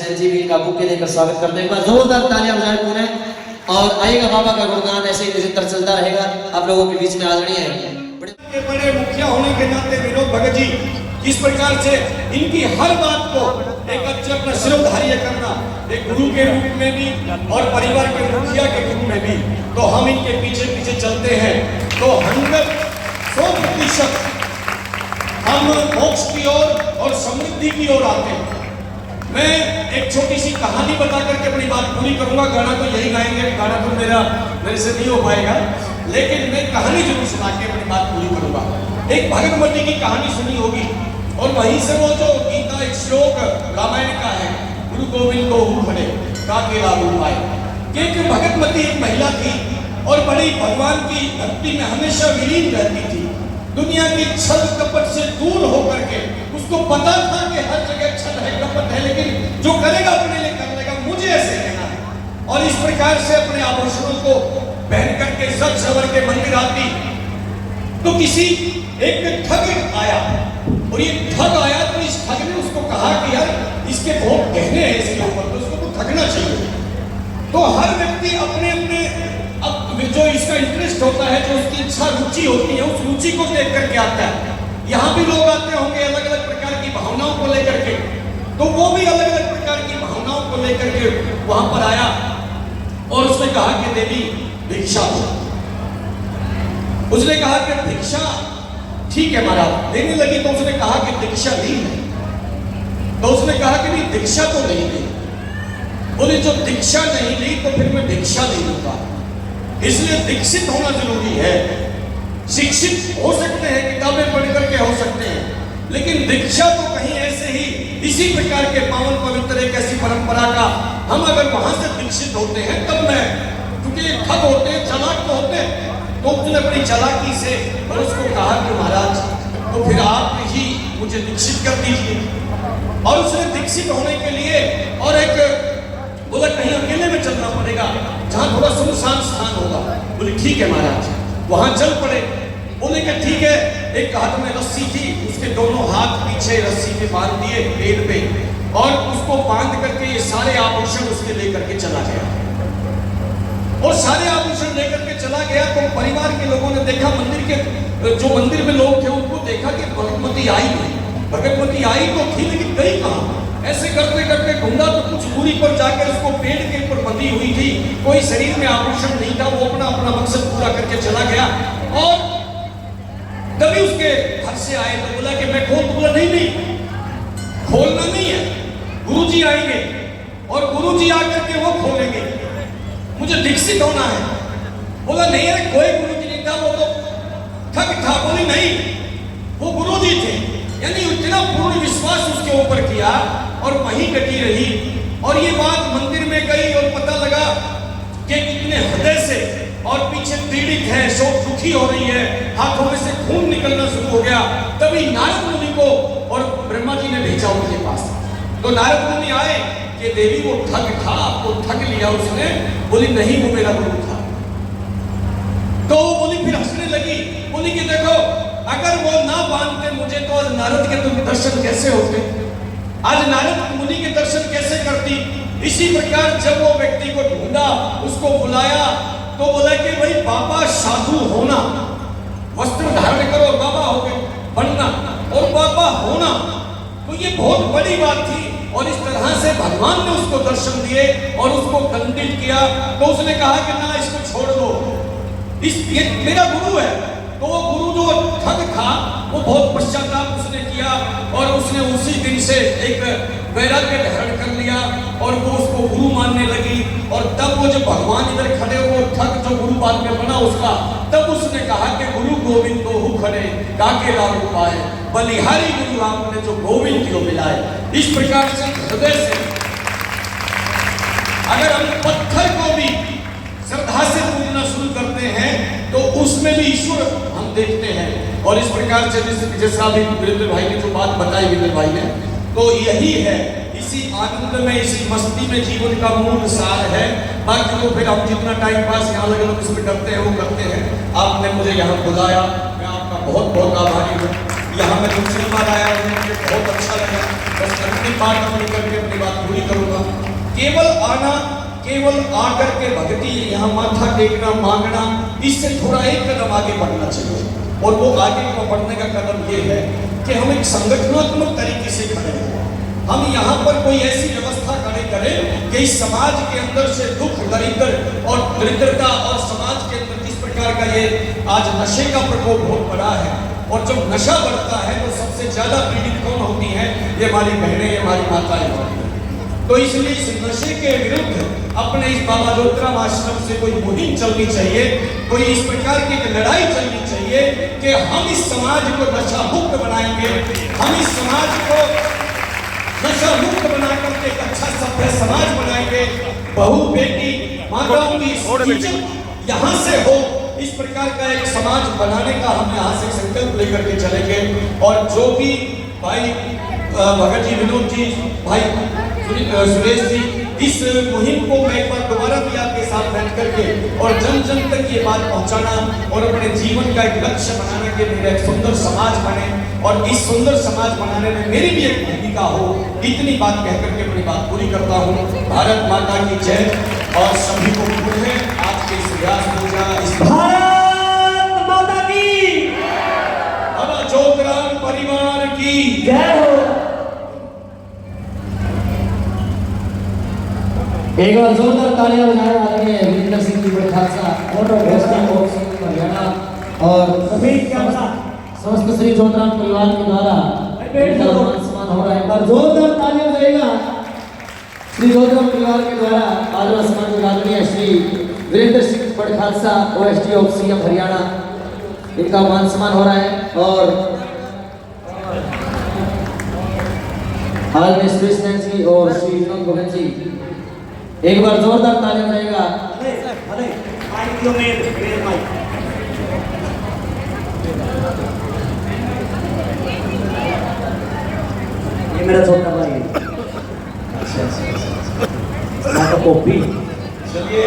San जी भी इनका bouquet देकर स्वागत करते हैं। एक बार जोरदार तालियां बजाएं पूरे। और आइएगा बाबा का गुणगान ऐसे ही निरंतर चलता रहेगा। आप लोगों के बीच में आदरणीय है बड़े मुखिया होने के नाते विनोद भगत जी इस प्रकार से इनकी हर बात को एक अच्छे अपना सिरोधार्य करना, एक गुरु के रूप में भी और परिवार के मुखिया के रूप में भी, तो हम इनके पीछे पीछे चलते हैं तो 100% हम मोक्ष की ओर और समृद्धि की ओर आते हैं। मैं एक छोटी सी कहानी बता करके अपनी बात पूरी करूंगा। गाना तो यही गाएंगे, गाना तो मेरे से नहीं हो पाएगा, लेकिन मैं कहानी जरूर सुना के अपनी बात पूरी करूंगा। एक भगतमती की कहानी सुनी होगी और वहीं से वो जो गीता एक श्लोक रामायण का है, गुरु गोविंद को खड़े काके लागू पाए, कि एक भगतमती एक महिला थी और बड़ी भगवान की भक्ति में हमेशा विलीन रहती थी। दुनिया की छल कपट से दूर होकर के उसको पता था कि हर जगह छल है, कपट है, लेकिन जो करेगा अपने लिए कर लेगा, मुझे ऐसे रहना है। और इस प्रकार से अपने आभूषणों को पहन करके सज सवर के मंदिर आती। तो किसी एक ठग आया और ये ठग आया तो इस ठग ने उसको कहा कि यार इसके बहुत गहने हैं इसके ऊपर, तो उसको तो ठगना चाहिए। तो हर व्यक्ति अपने अपने जो इसका इंटरेस्ट होता है, जो उसकी इच्छा रुचि होती है, उस रुचि को देख करके आता है। यहाँ भी लोग आते होंगे अलग अलग प्रकार की भावनाओं को लेकर के, तो वो भी अलग अलग प्रकार की भावनाओं को लेकर के वहां पर आया और उसने कहा कि देवी भिक्षा दो। उसने कहा कि भिक्षा ठीक है महाराज, देने लगी। तो उसने कहा कि दीक्षा ली है। तो उसने कहा कि नहीं दीक्षा तो नहीं ली। बोले जो दीक्षा नहीं ली तो फिर मैं भिक्षा नहीं दूंगा। इसलिए दीक्षित होना जरूरी है। शिक्षित हो सकते हैं, किताबें पढ़ करके हो सकते हैं, लेकिन दीक्षा तो कहीं ऐसे ही इसी प्रकार के पावन पवित्र एक ऐसी परंपरा का हम अगर वहां से दीक्षित होते हैं तब मैं, क्योंकि ठग होते हैं, चालाक तो होते हैं, तो उसने अपनी चालाकी से और उसको कहा कि महाराज तो फिर आप ही मुझे दीक्षित कर दीजिए। और उसने दीक्षित होने के लिए और एक बोला कहीं अकेले में चलना पड़ेगा जहां थोड़ा सुनसान स्थान होगा। बोले ठीक है महाराज, वहां चल पड़े। बोले कि ठीक है। एक हाथ में रस्सी थी, उसके दोनों हाथ पीछे रस्सी पे बांध दिए पेड़ पे, और उसको बांध करके ये सारे आभूषण उसके लेकर के चला गया। और सारे आभूषण लेकर के चला गया तो परिवार के लोगों ने देखा, मंदिर के जो मंदिर में लोग थे उनको देखा कि भगतमती आई नहीं। भगतमती आई तो थी लेकिन गई कहां? ऐसे करते करते ढूंढा तो कुछ दूरी पर जाकर उसको पेड़ के ऊपर बंधी हुई थी, कोई शरीर में आभूषण नहीं था, वो अपना अपना मकसद पूरा करके चला गया। और तभी उसके घर से आए तो बोला कि मैं खोल, बोला नहीं नहीं खोलना नहीं है, गुरुजी आएंगे और गुरुजी आकर के वो खोलेंगे, मुझे दीक्षित होना है। बोला नहीं है, कोई गुरुजी नहीं था, वो तो ठग था। बोली नहीं, वो गुरुजी थे। यानी इतना पूर्ण विश्वास उसके ऊपर किया और वहीं डटी रही। और ये बात मंदिर में गई और पता लगा कि कितने हृदय से और पीछे पीड़ित है, शोक दुखी हो रही है, हाथों में से खून निकलना शुरू हो गया। तभी नारद मुनि को और ब्रह्मा जी ने भेजा उनके पास। तो नारद मुनि आए कि देवी वो ठग था, आपको ठग लिया उसने। बोली नहीं, वो मेरा गुरु था। तो वो बोली, फिर हंसने लगी। बोली कि देखो अगर वो ना बांधते मुझे तो आज नारद के तुम दर्शन कैसे होते, आज नारद मुनि के दर्शन कैसे करती। इसी प्रकार जब वो व्यक्ति को ढूंढा, उसको बुलाया, तो बोला कि भाई बाबा साधु होना, वस्त्र धारण करो, बाबा हो गए बनना, और बाबा होना, तो ये बहुत बड़ी बात थी। और इस तरह से भगवान ने उसको दर्शन दिए और उसको दंडित किया। तो उसने कहा कि ना, इसको छोड़ दो, ये मेरा गुरु है। तो वो गुरु जो ठग था वो बहुत पश्चाताप उसने किया और उसने उसी दिन से एक वैराग्य धारण कर लिया और वो उसको गुरु मानने लगी। और तब वो जब भगवान इधर खड़े, वो ठग जो गुरु बाद में बना उसका, तब उसने कहा कि गुरु गोविंद को हु खड़े काके लागू पाए, बलिहारी गुरु आपने जो गोविंद को मिलाए। इस प्रकार से हृदय से अगर हम पत्थर को भी श्रद्धा से पूजना शुरू करते हैं तो उसमें भी ईश्वर हम देखते हैं। और इस प्रकार से जैसा अभी वीरेंद्र भाई ने जो बात बताई, वीरेंद्र भाई ने, तो यही है, इसी आनंद में, इसी मस्ती में जीवन का मूल सार है। बाकी तो फिर हम जितना टाइम पास यहाँ अलग अलग इसमें करते हैं वो करते हैं। आपने मुझे यहाँ बुलाया, मैं आपका बहुत बहुत आभारी हूँ। यहाँ मैं दूसरी बार आया हूँ, मुझे बहुत अच्छा लगा। बस अपनी बात अपनी करके अपनी बात पूरी करूँगा। केवल आना, केवल आकर के भक्ति यहाँ माथा टेकना, मांगना, इससे थोड़ा एक कदम आगे बढ़ना चाहिए। और वो आगे को बढ़ने का कदम ये है कि हम एक संगठनात्मक तरीके से खड़े हों। हम यहाँ पर कोई ऐसी व्यवस्था खड़े करें कि इस समाज के अंदर से दुख, दरिद्रता और समाज के अंदर जिस प्रकार का ये आज नशे का प्रकोप बहुत बड़ा है, और जब नशा बढ़ता है तो सबसे ज्यादा पीड़ित कौन होती है? ये हमारी बहनें, ये हमारी माताएं होती हैं। तो इसलिए इस नशे के विरुद्ध अपने इस बाबा जोतराम आश्रम से कोई मुहिम चलनी चाहिए, कोई इस प्रकार की एक लड़ाई चलनी चाहिए कि हम इस समाज को नशा मुक्त बनाएंगे, हम इस समाज को नशा मुक्त बना करके एक अच्छा सभ्य समाज बनाएंगे। बहू बेटी माताओं की इज्जत यहाँ से हो, इस प्रकार का एक समाज बनाने का हम यहाँ से संकल्प लेकर के चलेंगे। और जो भी भाई भगत जी, विनोद जी, भाई सुरेश जी, इस मुहिम को मैं एक बार दोबारा भी आपके साथ बैठ करके और जन जन तक ये बात पहुंचाना और अपने जीवन का एक लक्ष्य बनाने के लिए एक सुंदर समाज बने, और इस सुंदर समाज बनाने में मेरी भी एक भूमिका हो, इतनी बात कह करके अपनी बात पूरी करता हूँ। भारत माता की जय। और सभी को पूर्ण है आज के इस व्यास पूजा, इस भारत माता की, बाबा जोतराम परिवार की जय हो। एक बार जोरदार तालियां बजाएं आदरणीय वीरेंद्र सिंह जी बड़े खालसा हरियाणा और सभी क्या बता समस्त श्री जोतराम परिवार के द्वारा इनका सम्मान हो रहा है। और जोरदार तालियां बजाएगा श्री जोतराम परिवार के द्वारा आदर सम्मान आदरणीय श्री वीरेंद्र सिंह बड़े Khalsa OSD of CM Haryana, इनका मान सम्मान हो रहा है। और हाल में सुरेश नैन जी और श्री विनोद भगत जी, एक बार जोरदार तालियां बजाएगा। अरे माइक क्यों मेरे माइक, ये मेरा छोटा भाई है। अच्छा, कॉपी चलिए।